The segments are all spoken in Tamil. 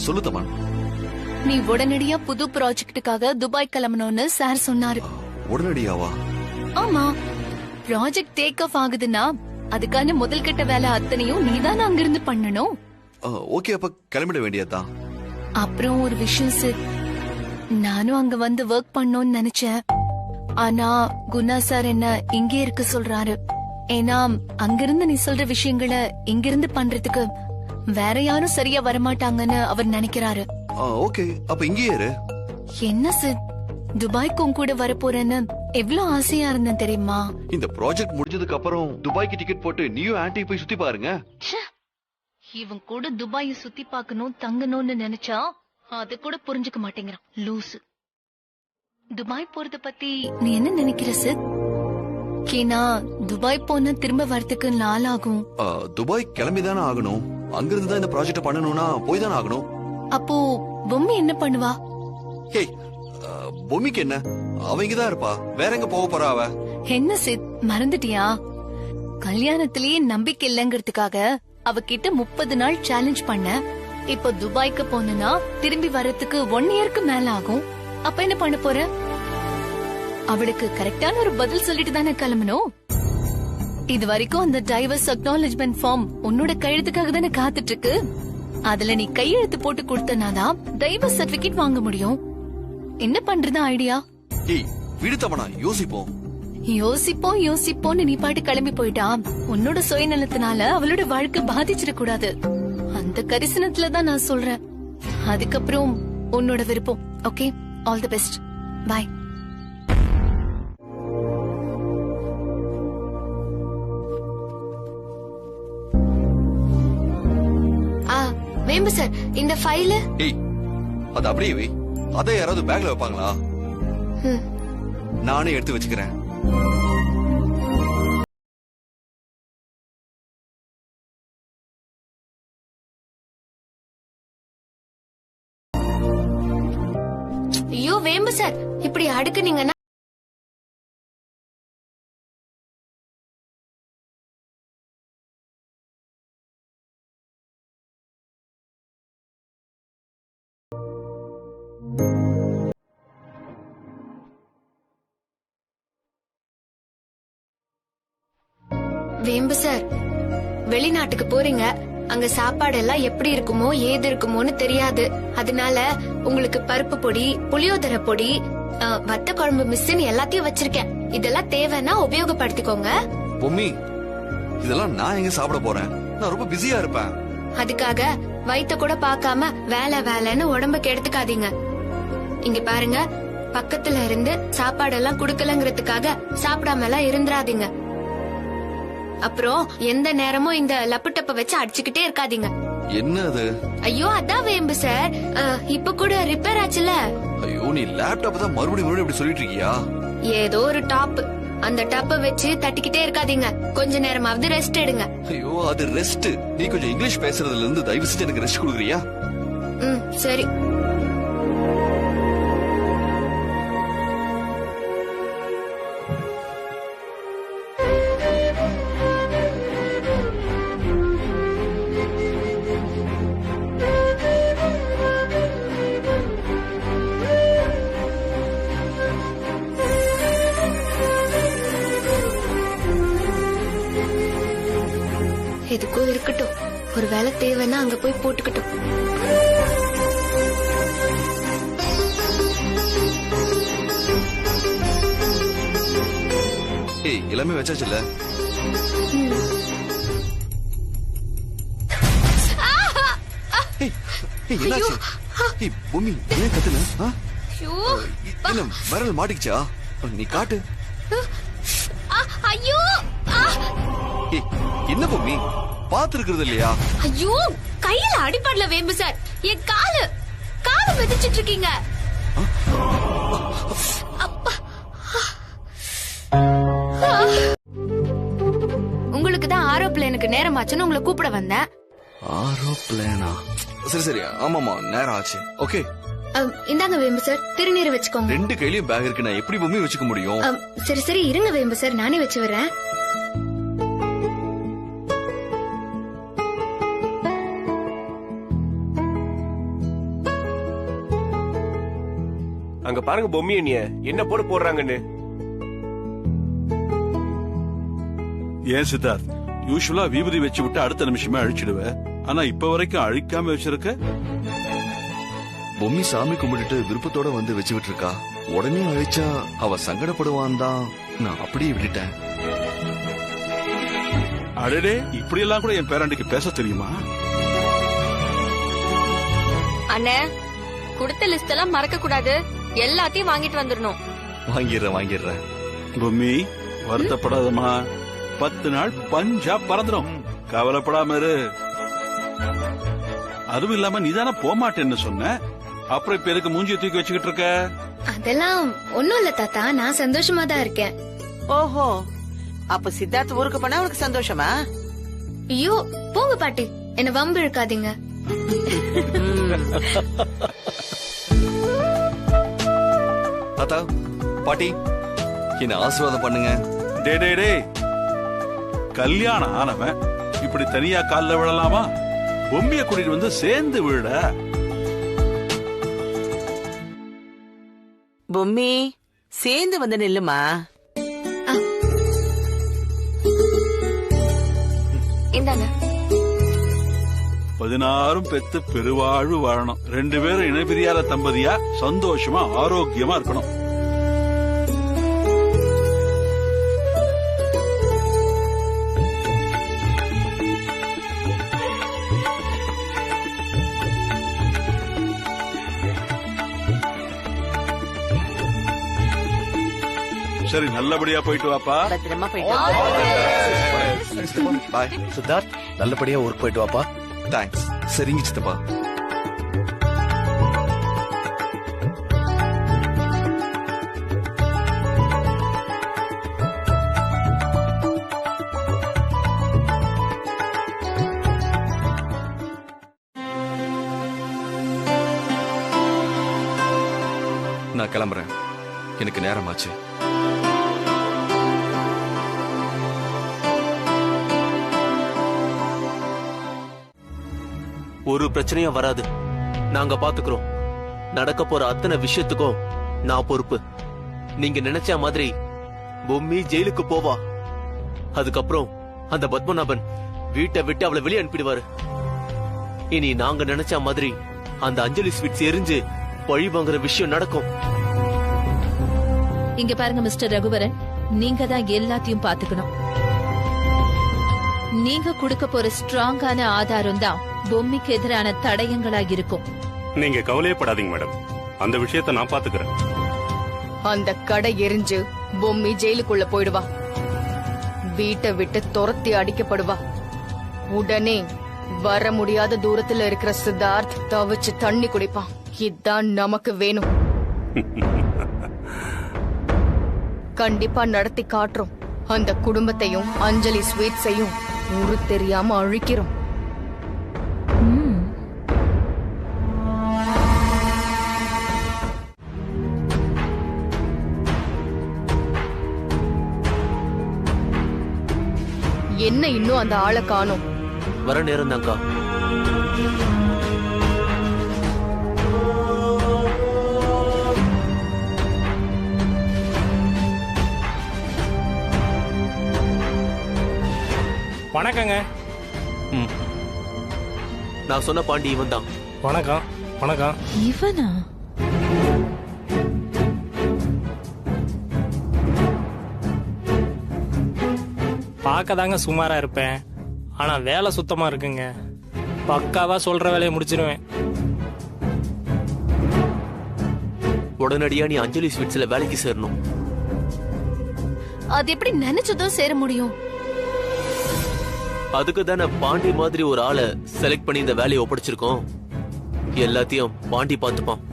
சொல்லு தமன். நீ உடனடியா புது ப்ராஜெக்டுக்காக துபாய் கிளம்பணும்னு சார் சொன்னாரு. உடனடியாவா? ஆமா, ப்ராஜெக்ட் டேக் ஆஃப் ஆகுதுன்னா அதுக்கான முதல் கட்ட வேலை அத்தனையும் நீதான் அங்கிருந்து பண்ணணும். ஓகே, அப்ப கிளம்பிட வேண்டியதான். அப்புறம் ஒரு விஷயம் சார், நானும் அங்க வந்து ஒர்க் பண்ணணும்னு நினைச்சேன். ஆனா குணா சார் என்ன இங்கே இருக்க சொல்றாரு. ஏன்னா அங்கிருந்து நீ சொல்ற விஷயங்களை இங்கிருந்து பண்றதுக்கு வேற யாரும் சரியா வரமாட்டாங்கன்னு அவர் நினைக்கிறாரு. ஓகே, அப்ப இங்கே இரு. என்ன சார், துபாய்க்கும் கூட வரப்போறேன்னு எவ்வளவு ஆசையா இருந்தேன் தெரியுமா? இந்த ப்ராஜெக்ட் முடிஞ்சதுக்கு அப்புறம் துபாய்க்கு டிக்கெட் போட்டு நீயும் ஆன்ட்டி போய் சுத்தி பாருங்க. இவன் கூட துபாயை சுத்தி பார்க்கணும் தங்கணும்னு நினைச்சா அது கூட புரிஞ்சுக்க மாட்டேங்கிறான், லூசு. துபாய் போறத பத்தி நீ என்ன நினைக்கிற சார்? கேனா துபாய் போனா திரும்ப வரதுக்கு நாள் ஆகும். துபாய் கிளம்பிதானே ஆகணும். அங்கிருந்து தான் இந்த ப்ராஜெக்ட் பண்ணணும்னா போய் தானே ஆகணும். அப்போ பொம்மி என்ன பண்ணுவா? ஹே, பொம்மிக்கு என்ன, அவ இங்கதான் இருப்பா. வேற எங்க போக போறா அவ? என்ன சித், மறந்துட்டியா? கல்யாணத்திலேயே நம்பிக்கை இல்லங்கிறதுக்காக அவகிட்ட 30 நாள் சேலஞ்ச் பண்ண. இப்போ துபாய்க்கு போனா திரும்பி வரதுக்கு 1 இயருக்கு மேல ஆகும். அப்ப என்ன பண்ண போற? அவளுக்கு கரெக்டான ஒரு பதில் சொல்லிட்டு தானே கிளம்பணும். இது வரைக்கும் அந்த டைவர்ஸ் அக்னாலஜ்மெண்ட் ஃபார்ம் உன்னோட கையெழுத்துக்காக தானே காத்துட்டு இருக்கு. அதுல நீ கையெழுத்து போட்டு கொடுத்தனாதான் டைவர்ஸ் சர்டிபிகேட் வாங்க முடியும். என்ன பண்றது ஐடியா? யோசிப்போம் யோசிப்போன்னு நீ பாட்டு கிளம்பி போயிட்டா உன்னோட சுயநலத்தினால அவளோட வாழ்க்கை பாதிச்சிட கூடாது. அந்த கரிசனத்துலதான் நான் சொல்றேன். அதுக்கப்புறம் உன்னோட விருப்பம். Okay, all the best, bye. Vembu sir, இந்த ஃபைல் அது அப்படியே வை. அதை யாராவது பேக்ல வைப்பாங்களா? நானே எடுத்து வச்சுக்கிறேன். ஐயோ வேம்பு சார், இப்படி அடுக்குனீங்கன்னா வேம்பு சார், வெளிநாட்டுக்கு போறீங்க. அங்க சாப்பாடு எல்லாம் எப்படி இருக்குமோ ஏது இருக்குமோன்னு தெரியாது. அதனால உங்களுக்கு பருப்பு பொடி, புளியோதரை பொடி, வத்த குழம்பு மிஸ்ன்னு எல்லாத்தையும் வச்சிருக்கேன். இதெல்லாம் தேவைன்னா உபயோகப்படுத்திக்கோங்க. பொம்மி, இதெல்லாம் நான் எங்க சாப்பிட போறேன்? நான் ரொம்ப பிஸியா இருப்பேன். அதுக்காக வயித்த கூட பார்க்காம வேலை வேலைன்னு உடம்புக்கு எடுத்துக்காதீங்க. இங்க பாருங்க, பக்கத்துல இருந்து சாப்பாடெல்லாம் குடுக்கலங்கிறதுக்காக சாப்பிடாம எல்லாம் இருந்துராதீங்க. அப்புறம் எந்த நேரமும் இந்த லப்புட்டப்ப வச்சு அடிச்சுக்கிட்டே இருக்காதீங்க. என்ன அது? ஐயோ அதான் வேம்பு சார், இப்ப கூட ரிப்பேர் ஆச்சுல. ஐயோ, நீ லேப்டாப் தான் மறுபடியும் இப்படி சொல்லிட்டு இருக்கியா? ஏதோ ஒரு டாப், அந்த டாப்ப வச்சு தட்டிக்கிட்டே இருக்காதீங்க. கொஞ்ச நேரமாவது ரெஸ்ட் எடுங்க. ஐயோ, அது ரெஸ்ட். நீ கொஞ்சம் இங்கிலீஷ் பேசுறதுல இருந்து தயவு செஞ்சு எனக்கு ரெஸ்ட் கொடுக்குறியா? சரி. எதுக்கும் இருக்கட்டும், ஒரு வேலை தேவைன்னா அங்க போய் போட்டுக்கட்டும். எல்லாமே வச்சாச்சுல்ல? பூமி, ஏன் கத்துன? என்ன விரல் மாட்டிக்கிச்சா? நீ காட்டு. ஐயோ, என்ன பூமி, பாத்துருக்கிறது இல்லையா? ஐயோ, கையில அடிபடல வேம்பு சார், என் காலு மிதிச்சிட்டு இருக்கீங்க. உங்களுக்கு தான் ஆரோப்ளேனுக்கு நேரமாச்சுன்னு உங்களை கூப்பிட வந்தேன். ஆரோப்ளேனா? சரி சரி, ஆமாமா, நேரம் ஆச்சு. ஓகே, இந்தாங்க வேம்பு சார், திருநீர் வச்சுக்கோங்க. 2 கையிலயும் பேக் இருக்கு, நான் எப்படி பூமி வச்சுக்க முடியும்? சரி சரி, இருங்க வேம்பு சார், நானே வச்சு வரேன். அங்க பாருங்க பொம்மி அண்ணிய என்ன போட்டு போடுறாங்கன்னு. ஏன் சித்தார்த், யூசுவலா விபூதி வச்சு விட்டு அடுத்த நிமிஷமே அழிச்சிடுவ. ஆனா இப்ப வரைக்கும் அழிக்காம வச்சிருக்க. பொம்மி சாமி கும்பிட்டுட்டு விருப்பத்தோட வந்து வச்சுக்கிட்டு இருக்கா. உடனே அழிச்சா அவ சங்கடப்படுவான் தான் நான் அப்படியே விட்டுட்டேன். அடடே, இப்படி எல்லாம் கூட என் பேரண்டிக்கு பேச தெரியுமா? அண்ணே, கொடுத்த லிஸ்ட் எல்லாம் மறக்க கூடாது. எல்லாத்தையும் வாங்கிட்டு வந்துடணும். வாங்கிடுறேன். பொம்மி, வருத்தப்படாதமா. 10 நாள் பஞ்சா பறந்துடும். கவலைப்படாம இரு. அதுவும் இல்லாம நீதானே போமாட்டேன்னு சொன்ன. அப்புறம் இப்ப எதுக்கு மூஞ்சியை தூக்கி வச்சுக்கிட்டு இருக்க? அதெல்லாம் ஒண்ணும் இல்ல தாத்தா, நான் சந்தோஷமா தான் இருக்கேன். ஓஹோ, அப்ப சித்தார்த் ஊருக்கு போனா உனக்கு சந்தோஷமா? ஐயோ போங்க பாட்டி, என்ன வம்பு இழுக்காதீங்க. தாத்தா, பாட்டி, என்ன ஆசீர்வாதம் பண்ணுங்க. டே, கல்யாணம் ஆனவன் இப்படி தனியா கால்ல விழலாமா? பொம்மிய கூட்டிட்டு வந்து சேர்ந்து விழ. பொம்மி, சேர்ந்து வந்து நில்லுமா. இந்தாங்க. 16 பெத்து பெருவாழ்வு வாழணும். 2 பேரும் இணைபிரியாத தம்பதியா சந்தோஷமா ஆரோக்கியமா இருக்கணும். சரி, நல்லபடியா போயிட்டு வாப்பா. பத்திரமா போயிட்டு பாய். சித்தார்த், நல்லபடியா ஊருக்கு போயிட்டு வாப்பா. தேங்க்ஸ். சரிங்க சித்தப்பா. நான் கிளம்புறேன். எனக்கு நேரமாச்சு. ஒரு பிரச்சனையும் வராது. நாங்க பாத்துக்கிறோம். நடக்க போற அத்தனை விஷயத்துக்கும் நான் பொறுப்பு. நீங்க நினைச்ச மாதிரி பொம்மி ஜெயிலுக்கு போவா. அதுக்கப்புறம் அந்த பத்மநாபன் வீட்டை விட்டு அவளை வெளியே அனுப்பிடுவாரு. இனி நாங்க நினைச்ச மாதிரி அந்த அஞ்சலி ஸ்வீட்ஸ் எரிஞ்சு பழி வாங்குற விஷயம் நடக்கும். இங்க பாருங்க மிஸ்டர் ரகுவரன், நீங்க தான் எல்லாத்தையும் பாத்துக்கணும். நீங்க கொடுக்க போற ஸ்ட்ராங்கான ஆதாரம் தான் பொம்மிக்கு எதிரான தடயங்களா இருக்கும். நீங்க கவலையப்படாதீங்க மேடம், அந்த விஷயத்த நான் பாத்துக்கிறேன். அந்த கடை எரிஞ்சு பொம்மி ஜெயிலுக்குள்ள போயிடுவா. வீட்டை விட்டு துரத்தி அடிக்கப்படுவா. உடனே வர முடியாத தூரத்துல இருக்கிற சித்தார்த் தவிச்சு தண்ணி குடிப்பான். இதான் நமக்கு வேணும். கண்டிப்பா நடத்தி காட்டுறோம். அந்த குடும்பத்தையும் அஞ்சலி ஸ்வீட்ஸையும் ஊரு தெரியாம அழிக்கிறோம். என்ன இன்னும் அந்த ஆளை காணோம்? வர நேரம் தான்க்கா. வணக்கங்க. நான் சொன்ன பாண்டி இவன் தான். வணக்கம். வணக்கம். இவனா? பார்க்கதாங்க சுமாரா இருப்பேன், ஆனா வேலை சுத்தமா இருக்குங்க. பக்காவா சொல்ற வேலையை முடிச்சிருவேன். உடனடியா நீ அஞ்சலி ஸ்வீட்ஸ்ல வேலைக்கு சேரணும். அது எப்படி நினைச்சதும் சேர முடியும்? அதுக்கு தானே பாண்டி மாதிரி ஒரு ஆளை செலக்ட் பண்ணி இந்த வேலையை ஒப்படைச்சிருக்கோம். எல்லாத்தையும் பாண்டி பார்த்துப்பான்.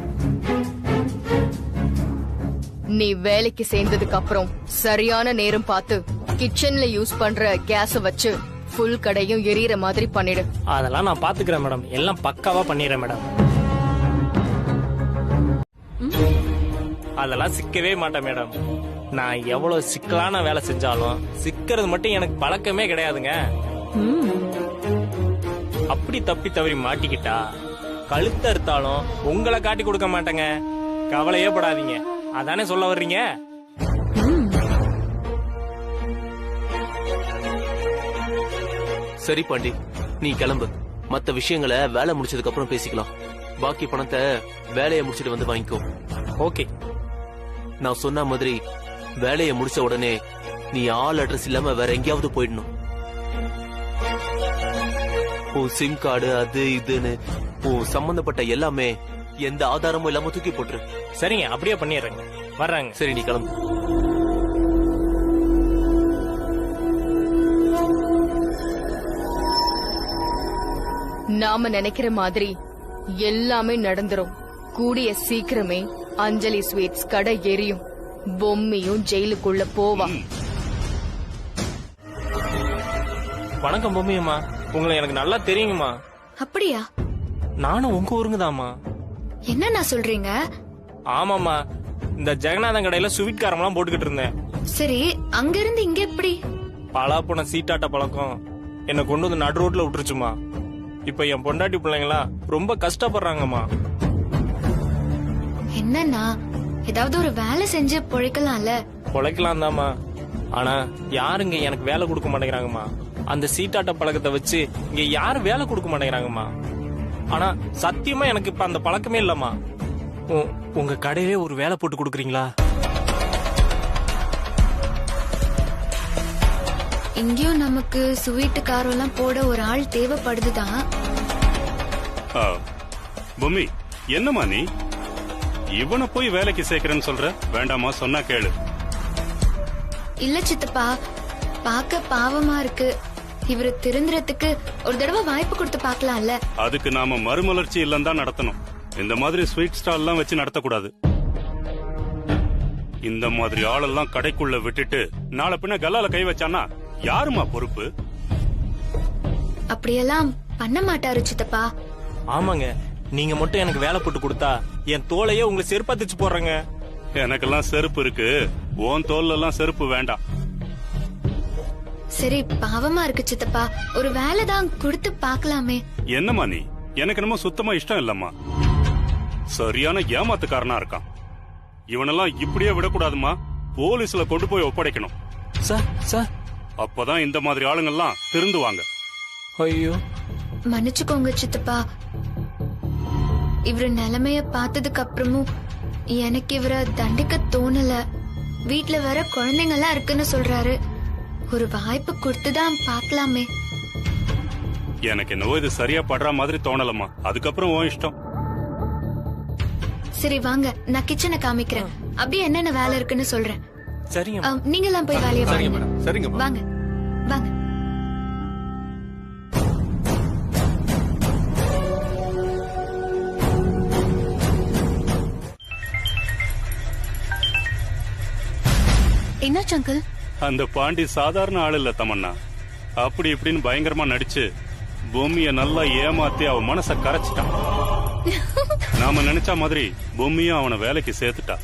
நீ வேலைக்கு சேர்ந்ததுக்கு அப்புறம் சரியான நேரம் பார்த்து கிச்சன்ல யூஸ் பண்ற கேஸ வச்சு ஃபுல் கடையும் எரியற மாதிரி பண்ணிடு. அதெல்லாம் நான் பாத்துக்கிறேன் மேடம். எல்லாம் பக்காவா பண்ணிடுறேன் மேடம். அதெல்லாம் சிக்கவே மாட்டேன் மேடம். நான் எவ்வளவு சிக்கலான வேலை செஞ்சாலும் சிக்கிறது மட்டும் எனக்கு பழக்கமே கிடையாதுங்க. அப்படி தப்பி தவறி மாட்டிக்கிட்டா கழுத்த அறுத்தாலும் உங்களை காட்டி கொடுக்க மாட்டேங்க. கவலையே படாதீங்க. அதானே சொல்ல வர்றீங்க? சரி பாண்டி, நீ கிளம்பு. மத்த விஷயங்களை வேலை முடிச்சதுக்கு அப்புறம் பேசிக்கலாம். பாக்கி பணத்தை வேலையை முடிச்சிட்டு வந்து வாங்கிக்கோ. ஓகே. நான் சொன்ன மாதிரி வேலையை முடிச்ச உடனே நீ ஆள் அட்ரஸ் இல்லாம வேற எங்கேயாவது போயிடணும். உன் சிம் கார்டு அது இதுன்னு உன் சம்பந்தப்பட்ட எல்லாமே எந்த ஆதாரமும் இல்லாம தூக்கி போட்டுரு. சரிங்க, அப்படியே பண்ணிடுறேங்க. வர்றாங்க. சரி, நீ கிளம்பு. நாம நினைக்கிற மாதிரி எல்லாமே நடந்துரும். கூடிய சீக்கிரமே அஞ்சலி ஸ்வீட்ஸ் கடை எரியும். பொம்மியும் ஜெயிலுக்குள்ள போவா. வணக்கம் பொம்மியம்மா. உங்களை எனக்கு நல்லா தெரியுங்கம்மா. அப்படியா? நானும் உங்க ஊருங்கதாம்மா. என்ன சொல்றீங்க? ஆமாம்மா, இந்த ஜெகநாதன் கடையில ஸ்வீட் காரம்லாம் போட்டுக்கிட்டு இருந்தேன். சரி, அங்க இருந்து இங்க எப்படி? பலாப்போன சீட்டாட்ட பழக்கம் என்ன கொண்டு வந்து நடு ரோட்ல விட்டுருச்சுமா. இப்ப என் பொண்டாட்டி பிள்ளைங்களா ரொம்ப கஷ்டப்படுறாங்கம்மா. என்னன்னா ஏதாவது ஒரு வேலை செஞ்சு பொழைக்கலாம்ல. பொழைக்கலாம் தாமா, ஆனா யாருங்க எனக்கு வேலை கொடுக்க மாட்டேங்கிறாங்கம்மா. அந்த சீட்டாட்ட பழக்கத்தை வச்சு இங்க யாரும் வேலை கொடுக்க மாட்டேங்கிறாங்கம்மா. ஆனா சத்தியமா எனக்கு இப்ப அந்த பழக்கமே இல்லம்மா. உங்க கடையிலே ஒரு வேலை போட்டு கொடுக்குறீங்களா? இங்கேயும் நமக்கு ஸ்வீட்டு காரம் எல்லாம் போட ஒரு ஆள் தேவைப்படுதுதான். பொம்மி, என்னம்மா நீ இவனை போய் வேலைக்கு சேர்க்கிறேன்னு சொல்ற? வேண்டாமா, சொன்னா கேளு. இல்ல சித்தப்பா, பாக்க பாவமா இருக்கு. இவரு திருந்துறதுக்கு ஒரு தடவை வாய்ப்பு கொடுத்து பாக்கலாம்ல. அதுக்கு நாம மறுமலர்ச்சி இல்லம் தான் நடத்தணும். இந்த மாதிரி ஸ்வீட் ஸ்டால் எல்லாம் வச்சு நடத்தக்கூடாது. இந்த மாதிரி ஆளெல்லாம் கடைக்குள்ள விட்டுட்டு நாளை பின்ன கல்லால கை வச்சானா யாருமா பொறுப்பு? அப்படியெல்லாம் பண்ண மாட்டாரு சித்தப்பா. ஆமாங்க, நீங்க மட்டும் எனக்கு வேலை போட்டு கொடுத்தா என் தோலையே உங்களை செருப்பா தச்சு போடுறேங்க. எனக்கெல்லாம் செருப்பு இருக்கு, உன் தோல்ல எல்லாம் செருப்பு வேண்டாம். சரி, பாவமா இருக்கு சித்தப்பா, ஒரு வேலை தான் கொடுத்து பாக்கலாமே. என்னம்மா நீ, எனக்கு என்னமோ சுத்தமா இஷ்டம் இல்லம்மா. சரியான ஏமாத்துக்காரனா இருக்கான். இவனெல்லாம் இப்படியே விடக்கூடாதுமா, போலீஸ்ல கொண்டு போய் ஒப்படைக்கணும். சார் சார், அப்பதான் இந்த மாதிரி ஆளுங்கெல்லாம் திருந்துவாங்க. ஐயோ, மன்னிச்சுக்கோங்க சித்தப்பா. இவரு நிலைமைய பார்த்ததுக்கு அப்புறமும் எனக்கு இவரை தண்டிக்க தோணல. வீட்டுல வேற குழந்தைங்க எல்லாம் இருக்குன்னு சொல்றாரு. ஒரு வாய்ப்பு கொடுத்துதான் பாக்கலாமே. எனக்கு என்னவோ இது சரியா படுற மாதிரி தோணலம்மா. அதுக்கப்புறம் உன் இஷ்டம். சரி வாங்க, நான் கிச்சனை காமிக்கிறேன். அப்படியே என்னென்ன வேலை இருக்குன்னு சொல்றேன். சரிங்க. நீங்க எல்லாம் போய் வேலையை பாருங்க. சரிங்க. வாங்க வாங்க. என்னாச்சு அங்கிள்? அந்த பாண்டி சாதாரண ஆள் இல்ல தமன்னா. அப்படி இப்படின்னு பயங்கரமா நடிச்சு பொம்மிய நல்லா ஏமாத்தி அவ மனச கரைச்சிட்டான். நாம நினைச்ச மாதிரி பொம்மியும் அவனை வேலைக்கு சேர்த்துட்டா.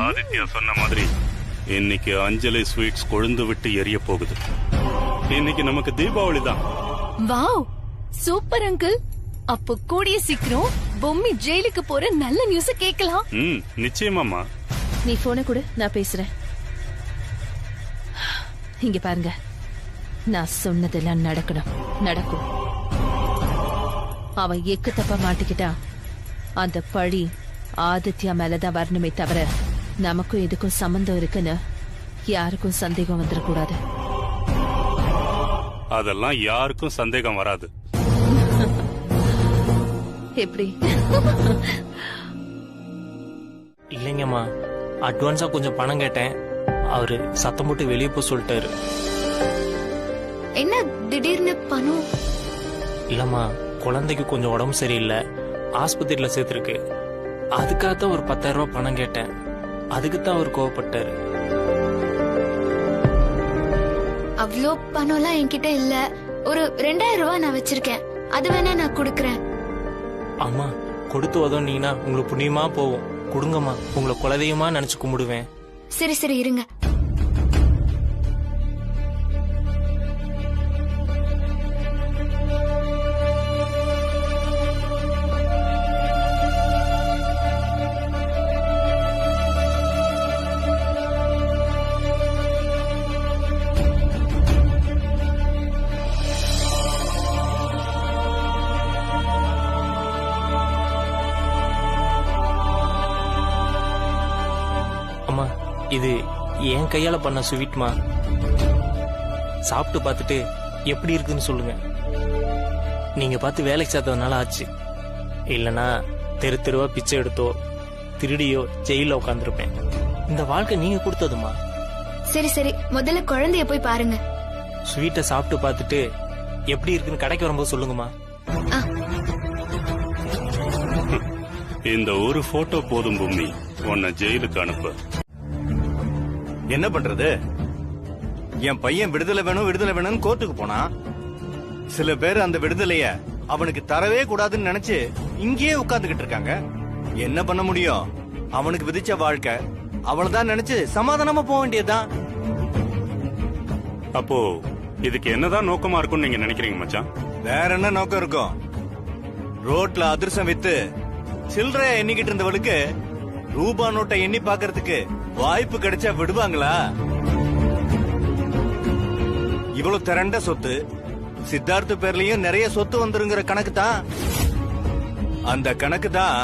ஆதித்யா சொன்ன மாதிரி இன்னைக்கு அஞ்சலி ஸ்வீட்ஸ் கொழுந்து விட்டு எரிய போகுது. இன்னைக்கு நமக்கு தீபாவளி தான். Wow, super uncle. அப்போ கூடிய சீக்கிரம் பொம்மி ஜெயிலுக்கு போற நல்ல நியூஸ் கேட்கலாம். நிச்சயமாமா. நீ போனை கொடு, நான் பேசுறேன். இங்க பாருங்க, நான் சொன்னதெல்லாம் நடக்கும். அவன் எக்கு தப்பா மாட்டிக்கிட்டா அந்த பழி ஆதித்யா மேலதான் வரணுமே தவிர நமக்கும் இதுக்கும் சம்பந்தம் இருக்குன்னு யாருக்கும் சந்தேகம் வந்துடக்கூடாது. அதெல்லாம் யாருக்கும் சந்தேகம் வராது. எப்படி? இல்லைங்கம்மா, அட்வான்ஸா கொஞ்சம் பணம் கேட்டேன். அவரு சத்தம் போட்டு வெளியே போய் சொல்லிட்டாரு. என்ன திடீர்னு பணம்? இல்லம்மா, குழந்தைக்கு கொஞ்சம் உடம்பு சரியில்லை, ஆஸ்பத்திரியில சேர்த்திருக்கு. அதுக்காகத்தான் ஒரு 10,000 ரூபாய் பணம் கேட்டேன். அதுக்குத்தான் அவர் கோவப்பட்டாரு. அவ்வளோ பணம் எல்லாம் என்கிட்ட இல்ல. ஒரு 2000 ரூபாய் நான் வச்சிருக்கேன். அது வேணா நான் கொடுக்கறேன். அம்மா, கொடுத்து உதவுனீங்கன்னா உங்களுக்கு புண்ணியமா போகும். கொடுங்கம்மா, உங்களை குலதெய்வமா நினைச்சு கும்பிடுவேன். சரி சரி இருங்க. இது என் கையால பண்ண ஸ்வீட்மா. சாப்பிட்டு பார்த்துட்டு எப்படி இருக்குன்னு சொல்லுங்க. நீங்க பார்த்து வேலைக்கு சேர்த்ததுனால ஆச்சு. இல்லனா தெரு தெருவா பிச்சை எடுத்தோ திருடியோ ஜெயில உட்காந்துருப்பேன். இந்த வாழ்க்கை நீங்க கொடுத்ததுமா. சரி சரி, முதல்ல குழந்தைய போய் பாருங்க. ஸ்வீட்டை சாப்பிட்டு பார்த்துட்டு எப்படி இருக்குன்னு கடைக்கு வரும்போது சொல்லுங்கம்மா. இந்த ஒரு போட்டோ போதும் பூமி உன்னை ஜெயிலுக்கு அனுப்ப. என்ன பண்றது? என் பையன் விடுதலை வேணும்னு கோர்ட்டுக்கு போனா, சில பேர் அந்த விடுதலைய அவனுக்கு தரவே கூடாதுன்னு நினைச்சு இங்கேயே உட்கார்ந்துகிட்டு இருக்காங்க. என்ன பண்ண முடியும்? அவனுக்கு விதிச்ச வாழ்க்கை அவனதான் நினைச்சு சமாதானமா போக வேண்டியதுதான். அப்போ இதுக்கு என்னதான் நோக்கமா இருக்கும்னு நீங்க நினைக்கிறீங்க மச்சான்? வேற என்ன நோக்கம் இருக்கும்? ரோட்ல அதிர்ஷ்டம் வித்து சில்லறைய எண்ணிக்கிட்டு இருந்தவளுக்கு ரூபா நோட்டை எண்ணி பாக்குறதுக்கு வாய்ப்பு கிடைச்சா விடுவாங்களா? இவ்வளவு திரண்ட சொத்து சித்தார்த்த பேர்லயும் நிறைய சொத்து வந்துருங்கிற கணக்கு தான். அந்த கணக்கு தான்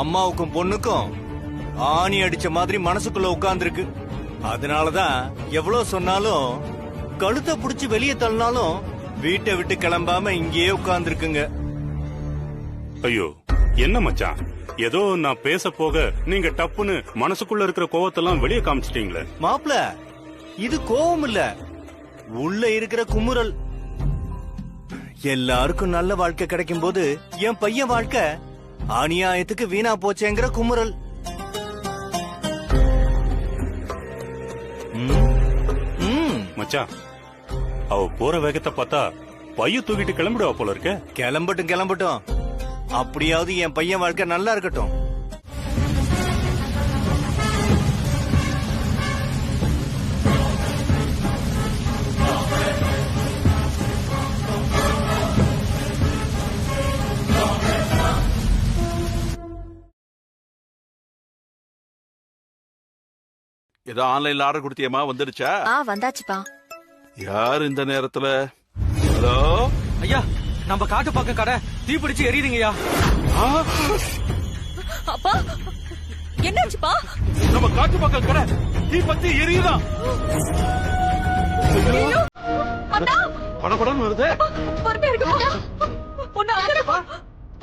அம்மாவுக்கும் பொண்ணுக்கும் ஆணி அடிச்ச மாதிரி மனசுக்குள்ள உட்கார்ந்துருக்கு. அதனாலதான் எவ்வளவு சொன்னாலும் கழுத்தை புடிச்சு வெளியே தள்ளினாலும் வீட்டை விட்டு கிளம்பாம இங்கேயே உட்கார்ந்துருக்குங்க. ஐயோ என்ன மச்சான், ஏதோ நான் பேச போக நீங்க டப்புன்னு மனசுக்குள்ள இருக்கிற கோவத்தெல்லாம் வெளியே காமிச்சிட்டீங்களே. மாப்ள, இது கோவம் இல்ல, உள்ள இருக்கிற குமுறல். எல்லாருக்கும் நல்ல வாழ்க்கை கிடைக்கும் போது என் பையன் வாழ்க்கை அநியாயத்துக்கு வீணா போச்சேங்கிற குமுறல். மச்சான், அவ போற வேகத்தை பார்த்தா பைய தூக்கிட்டு கிளம்பிடுவா போல இருக்க. கிளம்பட்டும், அப்படியாவது என் பையன் வாழ்க்கை நல்லா இருக்கட்டும். ஏதோ ஆன்லைன்ல ஆர்டர் கொடுத்தியமா? வந்துடுச்சா? வந்தாச்சுப்பா. யார் இந்த நேரத்துல? ஹலோ ஐயா, நம்ம காட்டு பக்கம் கடை தீப்பிடிச்சு எரியுதுங்கய்யா. அப்பா என்னாச்சுப்பா? நம்ம காட்டு பக்கம் கடை தீ பத்தி எரியுதான். படபடன்னு வருது.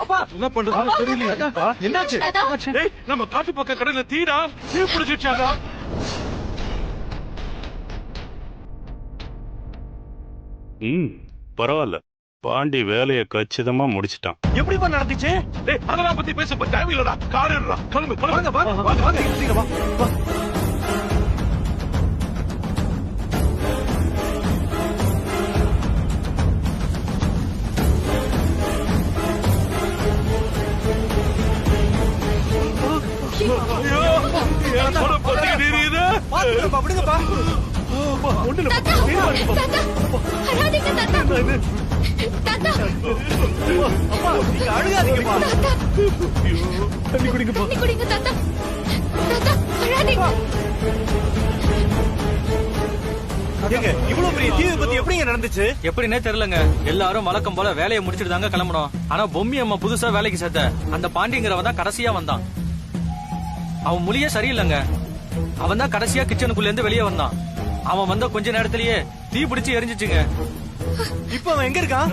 அப்பா என்ன பண்றது தெரியலையா? என்னாச்சு? நம்ம காட்டு பக்கம் கடையில தீடா தீ பிடிச்சிச்சாடா. பரவாயில்ல, பாண்டி வேலையை கச்சிதமா முடிச்சிட்டான். எப்படிப்பா நடந்துச்சு? அதெல்லாம் பத்தி பேச தேவையில்லடா. கார் எடுறா, கிளம்பு. வாங்க. இவ்வளவு பெரிய தீவை பத்தி எப்படிங்க நடந்துச்சு? எப்படின்னே தெரியலங்க. எல்லாரும் வழக்கம் போல வேலையை முடிச்சிட்டு தாங்க கிளம்பணும். ஆனா பொம்மி அம்மா புதுசா வேலைக்கு சேர்த்த அந்த பாண்டிங்கிறவன் தான் கடைசியா வந்தான். அவன் மொழியே சரியில்லைங்க. அவன் தான் கடைசியா கிச்சனுக்குள்ள இருந்து வெளியே வந்தான். அவன் வந்த கொஞ்ச நேரத்திலேயே தீ பிடிச்சு எரிஞ்சிச்சுங்க. இப்ப அவன் எங்க இருக்கான்?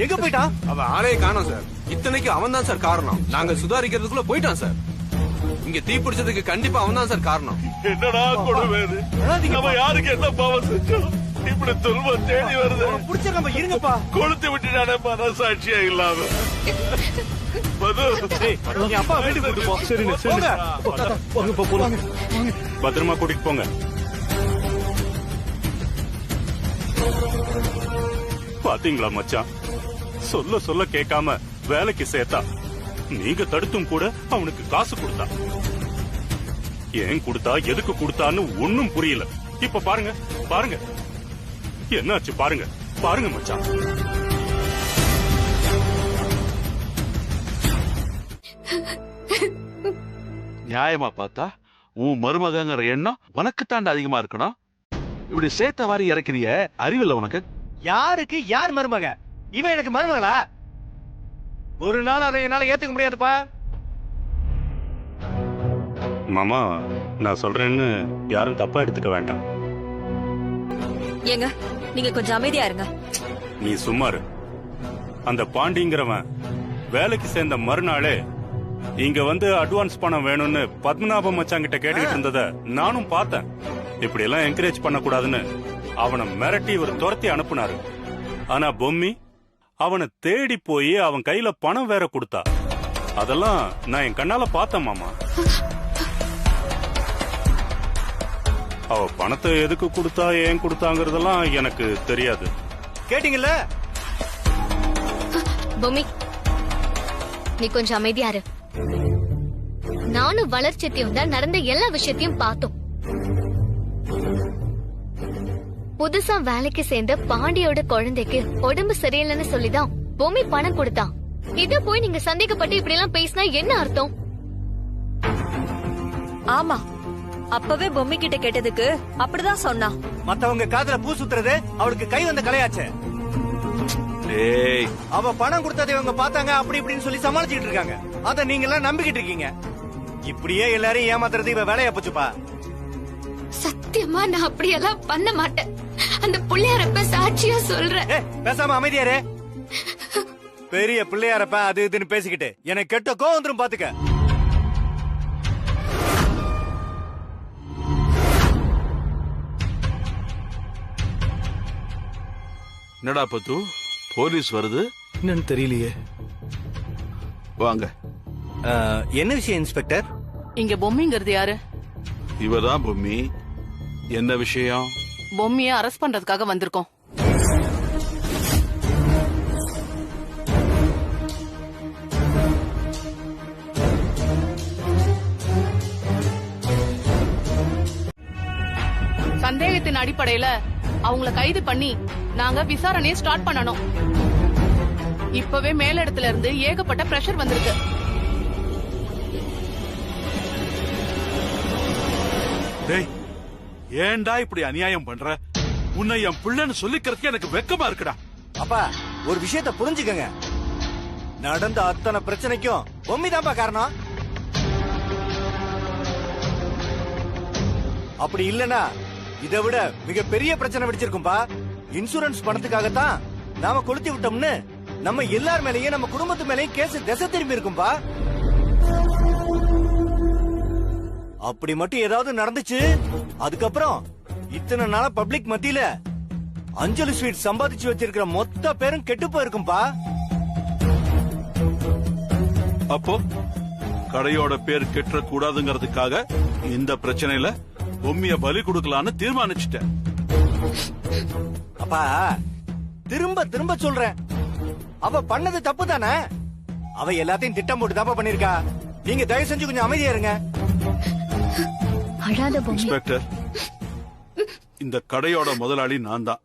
எங்க போயிட்டான்? அவன் ஆளே காணோம் சார். இத்தனைக்கு அவன் தான் சார் காரணம். நாங்க சுதாரிக்கிறதுக்குள்ள போயிட்டான் சார். இங்க தீ பிடிச்சதுக்கு கண்டிப்பா அவன் தான் சார் காரணம். என்னடா கொடுமை இது? நம்ம யாருக்கு என்ன பாவம் செஞ்சோம்? இப்படி துன்பம் தேடி வருது. புடிச்ச நம்ம இருங்கப்பா. கொளுத்து விட்டுட்டானே மனசாட்சியா இல்லாம. அப்பா வீட்டுக்கு கூட்டு போ. சரிங்க. பத்திரமா கூட்டிட்டு போங்க. பாத்தீங்களா மச்சான், சொல்ல சொல்ல கேட்காம வேலைக்கு சேர்த்தா. நீங்க தடுத்தும் கூட அவனுக்கு காசு கொடுத்தா. ஏன் கொடுத்தா, எதுக்கு கொடுத்தான்னு ஒன்னும் புரியல. இப்ப பாருங்க என்னாச்சு பாருங்க மச்சான். நியாயமா பார்த்தா உன் மருமகங்கிற எண்ணம் உனக்கு தாண்ட அதிகமா இருக்கணும். இப்படி சேத்த வாரி இறக்கிறிய, அறிவில்ல உனக்கு? யாருக்கு யார் மருமக? இவன் எனக்கு மருமகளா? ஒரு நாள் அதை என்னால ஏத்துக்க முடியாதுப்பா. மாமா, நான் சொல்றேன்னு யாரும் தப்பா எடுத்துக்க வேண்டாம். ஏங்க நீங்க கொஞ்சம் அமைதியா இருங்க. நீ சும்மாரு. அந்த பாண்டிங்கிறவன் வேலைக்கு சேர்ந்த மறுநாளே இங்க வந்து அட்வான்ஸ் பணம் வேணும்னு பத்மநாபம் மச்சாங்கிட்ட கேட்டுக்கிட்டு இருந்தத நானும் பார்த்தேன். இப்படி எல்லாம் என்கரேஜ் பண்ண கூடாதுன்னு அவனை மிரட்டி இவர் துரத்தி அனுப்புனாரு. ஆனா பொம்மி அவனை தேடி போய் அவன் கையில பணம் வேற கொடுத்தா. அதெல்லாம் நான் என் கண்ணால பார்த்தேன் மாமா. அவ பணத்தை எதுக்கு கொடுத்தா ஏன் கொடுத்தாங்கறதெல்லாம் எனக்கு தெரியாது. கேட்டீங்கல்ல? பொம்மி நீ கொஞ்சம் அமைதியா இரு. நானும் வளர்ச்சியத்தையும் தான் நடந்த எல்லா விஷயத்தையும் பார்த்தோம். புதுசா வேலைக்கு சேர்ந்த பாண்டியோட குழந்தைக்கு உடம்பு சரியில்லைன்னு சொல்லிதான் பொம்மி பணம் கொடுத்தான். இத போய் நீங்க சந்தேகப்பட்டு இப்படி எல்லாம் பேசினா என்ன அர்த்தம்? ஆமா, அப்பவே பொம்மி கிட்ட கேட்டதுக்கு அப்படிதான் சொன்னா. மத்தவங்க காதுல பூ சுத்துறது அவளுக்கு கை வந்த கலையாச்சே. அவ பணம் கொடுத்ததை இவங்க பார்த்தாங்க, அப்படி இப்படின்னு சொல்லி சமாளிச்சுட்டு இருக்காங்க. அத நீங்க எல்லாம் நம்பிக்கிட்டு இருக்கீங்க. இப்படியே எல்லாரையும் ஏமாத்துறது இவ வேலையா போச்சுப்பா. சத்தியமா நான் அப்படியெல்லாம் பண்ண மாட்டேன். அந்த பிள்ளையாரப்ப சாட்சியா சொல்றேன். பேசாம அமைதியாரே. பெரிய பிள்ளையாரப்ப அது இதுன்னு பேசிக்கிட்டு எனக்கு கெட்ட கோவம் வந்துரும் பாத்துக்க. என்னடா பத்து, போலீஸ் வருது? என்னன்னு தெரியலையே. வாங்க. என்ன விஷயம் இன்ஸ்பெக்டர்? இங்க பொம்மிங்கிறது யாரு? இவதான் பொம்மி. என்ன விஷயம்? பொம்மிய அரெஸ்ட் பண்றதுக்காக வந்திருக்கோம். சந்தேகத்தின் அடிப்படையில அவங்கள கைது பண்ணி நாங்க விசாரணையை ஸ்டார்ட் பண்ணணும். இப்பவே மேலிடத்துல இருந்து ஏகப்பட்ட பிரஷர் வந்திருக்கு. டேய், ஏன்டா இப்படி அநியாயம் பண்ற? உன்னை என் பிள்ளைன்னு சொல்லிக்கிறதுக்கு எனக்கு வெக்கமா இருக்குடா. அப்பா ஒரு விஷயத்த புரிஞ்சுக்கங்க. நடந்த அத்தனை பிரச்சனைக்கும் பொம்மிதான்ப்பா காரணம். அப்படி இல்லனா இதை விட மிகப்பெரிய பிரச்சனை வெடிச்சிருக்கும்பா. இன்சூரன்ஸ் பணத்துக்காகத்தான் நாம கொளுத்தி விட்டோம்னு நம்ம எல்லார் மேலயும் நம்ம குடும்பத்து மேலயும் கேஸ் திசை திரும்பி இருக்கும்பா. அப்படி மட்டும் ஏதாவது நடந்துச்சு, அதுக்கப்புறம் இத்தனை நாள பப்ளிக் மத்தியில அஞ்சலி ஸ்வீட் சம்பாதிச்சு வச்சிருக்கிற மொத்த பேரும் கெட்டு போயிருக்கும்பா. அப்போ கடையோட பேர் கெட்ட கூடாதுங்கிறதுக்காக இந்த பிரச்சனையில பொம்மிய பலி கொடுக்கலான்னு தீர்மானிச்சுட்டேன். அப்பா திரும்ப திரும்ப சொல்றேன், அவ பண்ணது தப்பு தானே. அவ எல்லாத்தையும் திட்டம் போட்டு தப்பா பண்ணிருக்கா. நீங்க தயவு செஞ்சு கொஞ்சம் அமைதியா இருங்க. இன்ஸ்பெக்டர், இந்த கடையோட முதலாளி நான் தான்.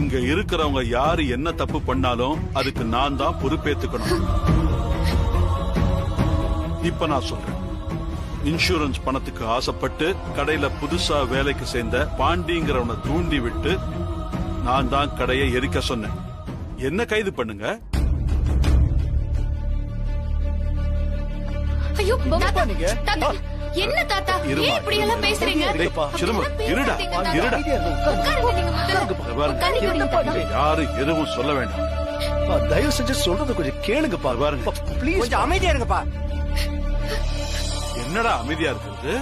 இங்க இருக்கிறவங்க யாரு என்ன தப்பு பண்ணாலும் அதுக்கு நான் தான் பொறுப்பேத்துக்கணும். இப்ப நான் சொல்றேன், இன்சூரன்ஸ் பணத்துக்கு ஆசைப்பட்டு கடையில புதுசா வேலைக்கு சேர்ந்த பாண்டிங்கிறவனை தூண்டி விட்டு நான் தான் கடையை எரிக்க சொன்னேன். என்ன கைது பண்ணுங்க. ஐயோ என்ன தாத்தா ஏன் இப்படி எல்லாம் பேசுறீங்க? இருடா இருடா. யாரு எதுவும் சொல்ல வேண்டாம். தயவு செஞ்சு சொல்றது கொஞ்சம் கேளுங்கப்பா. பாருங்க, கொஞ்சம் அமைதியா இருங்கப்பா. என்னடா அமைதியா இருக்கிறது?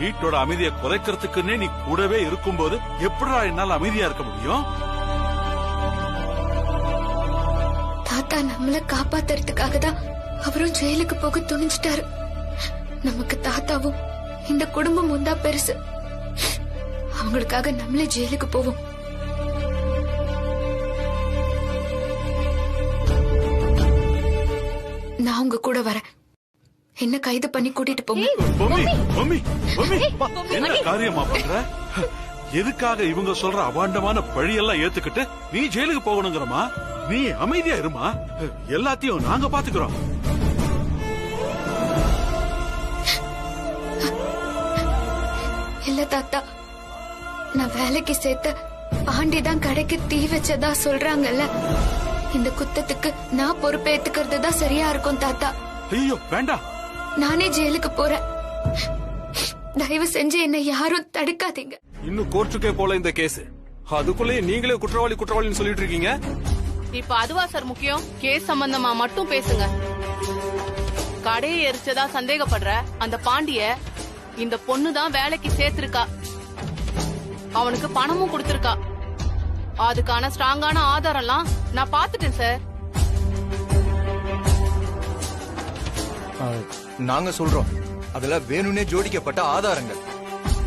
வீட்டோட அமைதியை குறைக்கிறதுக்குன்னே நீ கூடவே இருக்கும்போது எப்படிடா என்னால அமைதியா இருக்க முடியும்? தாத்தா நம்மள காப்பாத்துறதுக்காக தான் அவரும் ஜெயிலுக்கு போக துணிஞ்சிட்டாரு. நமக்கு தாத்தாவும் இந்த குடும்பமும் தான் பெருசு. அவங்களுக்காக நம்மளே ஜெயிலுக்கு போவோம். நான் உங்க கூட வரேன். என்ன கைது பண்ணி கூட்டிட்டு போங்க. என்ன காரியமா பண்ற? எதுக்காக இவங்க சொல்ற அபாண்டமான பழியெல்லாம் ஏத்துக்கிட்டு நீ ஜெயிலுக்கு போகணுங்கிறமா? நீ அமைதியா இருமா, எல்லாத்தையும் நாங்க பாத்துக்கிறோம். இல்ல தாத்தா, நான் வேலைக்கு சேர்த்த பாண்டிதான் கடைக்கு தீ வச்சதா சொல்றாங்கல்ல. இந்த குத்தத்துக்கு நான் பொறுப்பேத்துக்கிறது தான் சரியா இருக்கும் தாத்தா. ஐயோ வேண்டாம். நானே ஜெயிலுக்கு போறேன். தயவு செஞ்சு என்னை யாரும் தடுக்காதீங்க. இன்னும் கோர்ட்டுக்கே போல இந்த கேஸ், அதுக்குள்ளேயே நீங்களே குற்றவாளின்னு சொல்லிட்டு இருக்கீங்க. இப்ப அதுவா சார் முக்கியம்? கேஸ் சம்பந்தமா மட்டும் பேசுங்க. கடையை எரிச்சதா சந்தேகப்படுற அந்த பாண்டிய இந்த பொண்ணுதான் வேலைக்கு சேர்த்திருக்கா. அவனுக்கு பணமும் கொடுத்திருக்கா. அதுக்கான ஸ்ட்ராங்கான ஆதாரம்லாம் நான் பாத்துட்டேன் சார். நாங்க சொல்றோம், அதுல வேணும்னே ஜோடிக்கப்பட்ட ஆதாரங்கள்.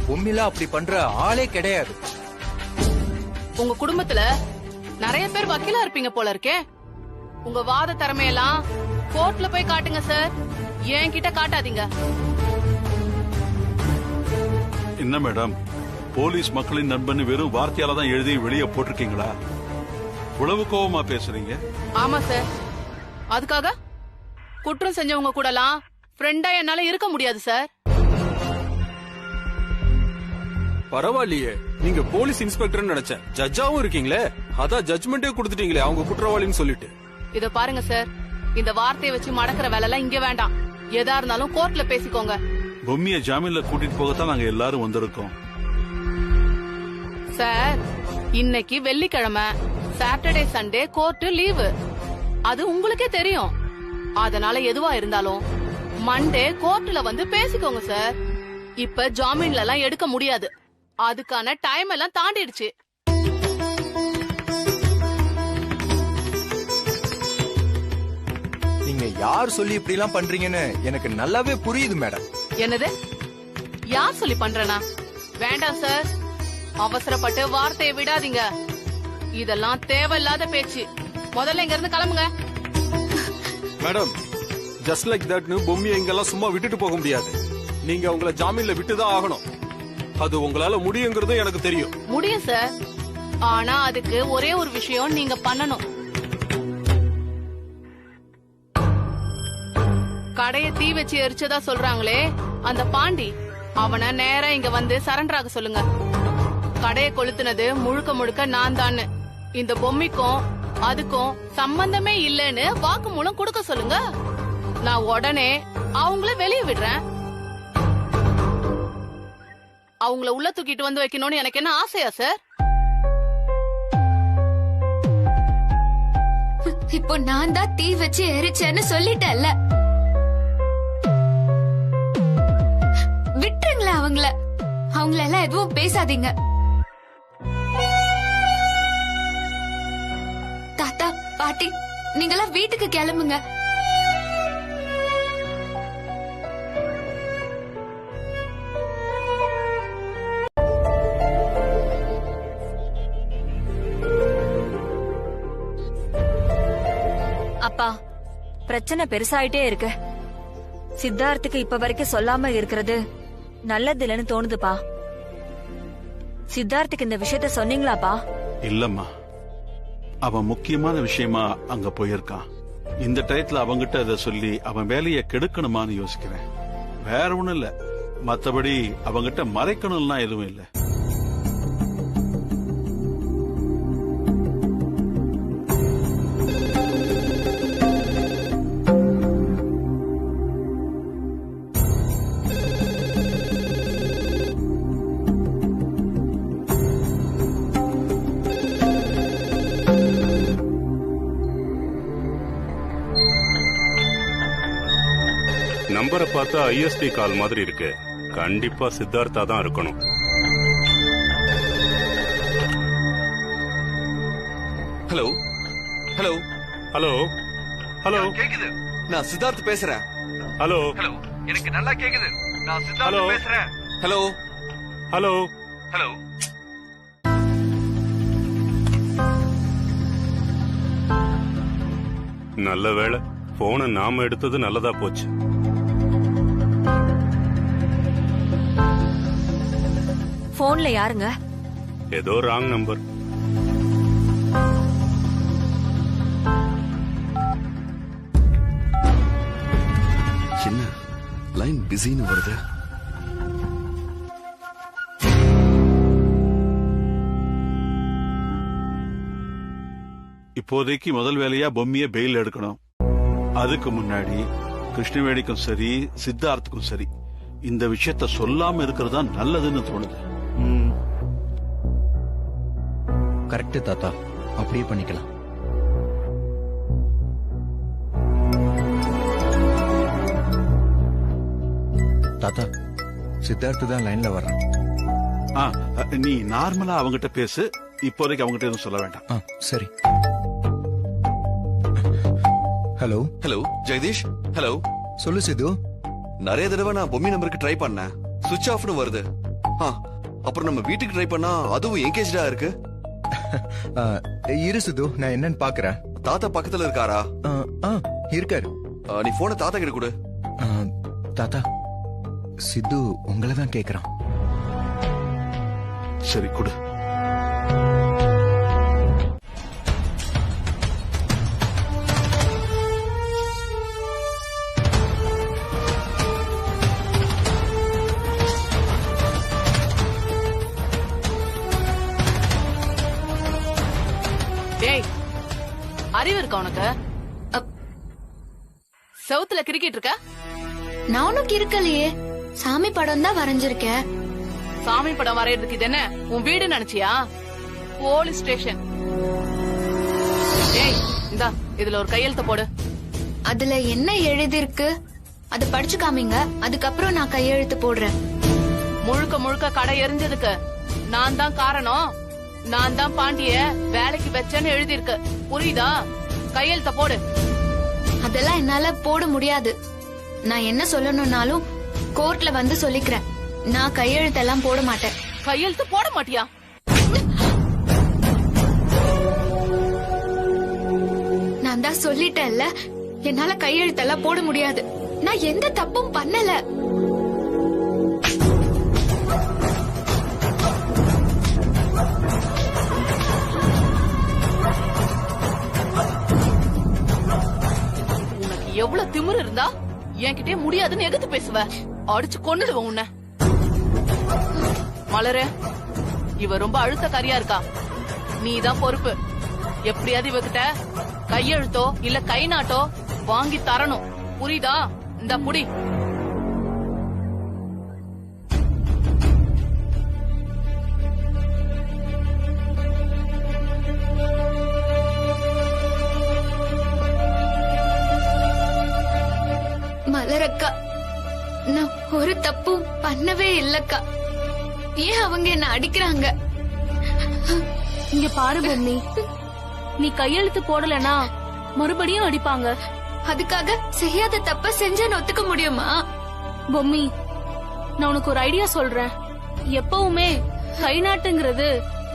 பொம்மில அப்படி பண்ற ஆளே கிடையாது. உங்க குடும்பத்துல நிறைய பேர் வக்கீலா இருப்பீங்க போல இருக்கே. உங்க வாத திறமையெல்லாம் கோர்ட்ல போய் காட்டுங்க சார், என்கிட்ட காட்டாதீங்க. என்ன மேடம், போலீஸ் மக்களின் நண்பன் வெறும் வார்த்தையால தான் எழுதி வெளியே போட்டிருக்கீங்களா? உளவு கோவமா பேசுறீங்க? ஆமா சார், அதுக்காக குற்றம் செஞ்சவங்க கூடலாம் ஃப்ரெண்டா என்னால இருக்க முடியாது சார். பரவாயில்லையே, நீங்க போலீஸ் இன்ஸ்பெக்டர் நினைச்சேன். ஜட்ஜாவும் இருக்கீங்களே, அதான் ஜட்ஜ்மெண்டே கொடுத்துட்டீங்களே அவங்க குற்றவாளின்னு சொல்லிட்டு. இத பாருங்க சார், இந்த வார்த்தையை வச்சு மடக்கிற வேலை எல்லாம் இங்க வேண்டாம். எதா இருந்தாலும் கோர்ட்ல பேசிக்கோங்க. பொம்மிய ஜாமீன்ல கூட்டிட்டு போகத்தான் நாங்க எல்லாரும் வந்திருக்கோம். சார், இன்னைக்கு வெள்ளிக்கிழமை, சாட்டர்டே சண்டே கோர்ட் லீவு. அது உங்களுக்கே தெரியும். அதனால எதுவா இருந்தாலும் மண்டே கோர்ட்ல வந்து பேசிக்கோங்க சார். இப்ப ஜாமீன்ல எல்லாம் எடுக்க முடியாது, அதுக்கான டைம் எல்லாம் தாண்டிடுச்சு. நீங்க யார் சொல்லி இப்படி எல்லாம் பண்றீங்கன்னு எனக்கு நல்லாவே புரியுது மேடம். என்னது? யார் சொல்லி பண்றனா? வேண்டாம் சார், அவசரப்பட்டு வார்த்தையை விடாதீங்க. இதெல்லாம் தேவையில்லாத பேச்சு. முதல்ல இங்க இருந்து கிளம்புங்க. மேடம், ஜஸ்ட் லைக் தட்னு பொம்மியை இங்கெல்லாம் சும்மா விட்டுட்டு போக முடியாது. நீங்க உங்களை ஜாமீன்ல விட்டுதான் ஆகணும். அது உங்களால முடியுங்கிறது எனக்கு தெரியும். முடியும் சார், ஆனா அதுக்கு ஒரே ஒரு விஷயம் நீங்க பண்ணணும். கடைய தீ வச்சு எரிச்சதா சொல்றாங்களே அந்த பாண்டி, அவனை நேரா இங்க வந்து சரண்டர் ஆக சொல்லுங்க. கடையை கொளுத்துனது முழுக்க முழுக்க நான் தான். இந்த பொம்மிக்கும் அதுக்கும் சம்பந்தமே இல்லைன்னு வாக்குமூலம் கொடுக்க சொல்லுங்க. நான் உடனே அவங்கள வெளியே விடுறேன். அவங்கள உள்ள தூக்கிட்டு வந்து வைக்கணும்னு எனக்கு என்ன ஆசையா சார்? இப்போ நான் தான் தீ வச்சு எரிச்சேன்னு சொல்லிட்டேன்ல, விட்டுருங்களேன் அவங்கள எல்லாம் எதுவும் பேசாதீங்க. தாத்தா பாட்டி, நீங்களாம் வீட்டுக்கு கிளம்புங்க. அப்பா, பிரச்சனை பெருசாயிட்டே இருக்கு. சித்தார்த்துக்கு இப்ப வரைக்கும் சொல்லாம இருக்கிறது நல்லது இல்லைன்னு தோணுதுப்பா. சித்தார்த்துக்கு இந்த விஷயத்த சொன்னீங்களாப்பா? இல்லம்மா, அவன் முக்கியமான விஷயமா அங்க போயிருக்கான். இந்த டயத்துல அவங்கிட்ட அதை சொல்லி அவன் வேலையை கெடுக்கணுமான்னு யோசிக்கிறேன். வேற ஒண்ணும் இல்ல, மத்தபடி அவங்கிட்ட மறைக்கணும்லாம் எதுவும் இல்ல. நம்பரை பார்த்தா ஐஎஸ்டி கால் மாதிரி இருக்கு. கண்டிப்பா சித்தார்த்தா தான் இருக்கணும். ஹலோ ஹலோ ஹலோ ஹலோ, கேக்குது? நான் சித்தார்த் பேசுறேன். ஹலோ ஹலோ, எனக்கு நல்லா கேக்குது. நான் ஹலோ சித்தார்த் பேசுறேன். Hello hello hello. நல்ல வேளை, போனை நாம எடுத்தது நல்லதா போச்சு. போன்ல யாருங்க? ஏதோ ராங் நம்பர். என்ன லைன் பிஸின்னு வருது? இப்போதைக்கு முதல் வேலையா பொம்மிய பெயில் எடுக்கணும். அதுக்கு முன்னாடி கிருஷ்ணவேணிக்கும் சரி சித்தார்த்துக்கும் சரி இந்த விஷயத்த சொல்லாம இருக்கிறதா நல்லதுன்னு தோணுது. கரெக்ட் தாத்தா, அப்படியே பண்ணிக்கலாம். தாத்தா, சித்தார்த்து தான் லைன்ல வர்றான். நீ நார்மலா அவங்கிட்ட பேசு, இப்போதைக்கு அவங்கிட்ட எதுவும் சொல்ல வேண்டாம். சரி. ஹலோ. ஹலோ ஜெகதீஷ். ஹலோ. சொல்லு சித்து. நிறைய தடவை நான் பொம்மி நம்பருக்கு ட்ரை பண்ணேன், சுவிட்ச் ஆஃப்னு வருது. அப்புறம் நம்ம வீட்டுக்கு ட்ரை பண்ணா அதுவும் என்கேஜ்டா இருக்கு. இரு சித்து, நான் என்னன்னு பாக்குறேன். தாத்தா பக்கத்துல இருக்காரா? இருக்காரு. நீ போன தாத்தா கிட்ட கொடு. தாத்தா, சித்து உங்களை தான் கேக்குறான். சரி கொடு. டேய், அறிவு இருக்கா உனக்கு? செவுத்துல கிரிக்கெட் இருக்க? நானும் கிறுக்கலையே, சாமி படம் தான் வரைஞ்சிருக்கேன். சாமி படம் வரையறதுக்கு இது என்ன உன் வீடு நினைச்சியா? Police station. டேய், இந்தா இதுல ஒரு கையெழுத்து போடு. அதுல என்ன எழுதிருக்கு அது படிச்சு காமிங்க, அதுக்கப்புறம் நான் கையெழுத்து போடுறேன். முழுக்க முழுக்க கடை எரிஞ்சதுக்கு நான் தான் காரணம், நான் தான் பாண்டிய வேலைக்கு வச்சேன்னு எழுதிருக்கு, புரியுதா? கையெழுத்த போடு. அதெல்லாம் என்னால போட முடியாது. நான் என்ன சொல்லணும்னாலும் கோர்ட்ல வந்து சொல்லிக்கிறேன். நான் கையெழுத்தெல்லாம் போட மாட்டேன். கையெழுத்து போட மாட்டியா? நான் தான் சொல்லிட்டேன்ல, என்னால கையெழுத்தெல்லாம் போட முடியாது. நான் எந்த தப்பும் பண்ணல. உனக்கு எவ்வளவு திமிரு இருந்தா என்கிட்டே முடியாதுன்னு எதிர்த்து பேசுவ? அடிச்சு கொன்னுடுவேன் உன்னை. மலரு, இவ ரொம்ப அழுத்தக்காரியா இருக்கா, நீதான் பொறுப்பு. எப்படியாவது இவகிட்ட கையெழுத்தோ இல்ல கை நாட்டோ வாங்கி தரணும், புரியுதா? இந்த புடி. மலரக்கா, நான் ஒரு தப்பும் பண்ணவே இல்லக்கா. ஏன் அவங்க என்ன அடிக்கிறாங்க? இங்க பாரு பொம்மி, நீ கையெழுத்து போடலனா மறுபடியும் அடிப்பாங்க. அதுக்காக செய்யாத தப்ப செஞ்சேன்னு ஒத்துக்க முடியுமா? பொம்மி, நான் உனக்கு ஒரு ஐடியா சொல்றேன். எப்பவுமே கை நாட்டுங்கிறது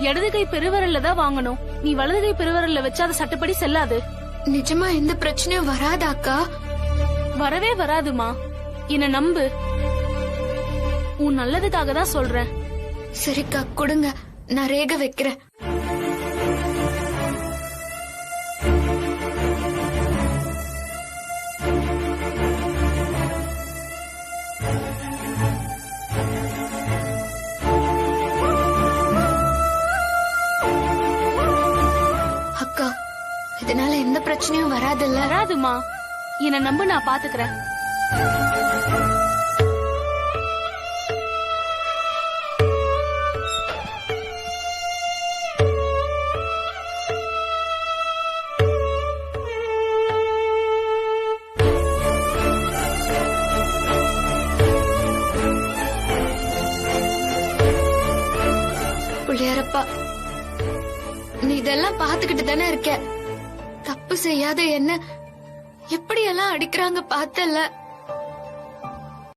இடது கை பெருவிரல்ல தான் வாங்கணும். நீ வலது கை பெருவிரல்ல வச்சா அது சட்டப்படி செல்லாது. நிஜமா எந்த பிரச்சனையும் வராதாக்கா? வரவே வராதுமா, என்ன நம்பு. உன் நல்லதுக்காக தான் சொல்றேன். சரிக்கா, கொடுங்க, நான் ரேக வைக்கிறேன். அக்கா, இதனால எந்த பிரச்சனையும் வராதுல்ல? வராதுமா, என்ன நம்பு, நான் பாத்துக்கிறேன். புள்ளியாரப்பா, நீ இதெல்லாம் பாத்துக்கிட்டு தானே இருக்க. தப்பு செய்யாத என்ன எப்படியெல்லாம் அடிக்கிறாங்க பார்த்தல.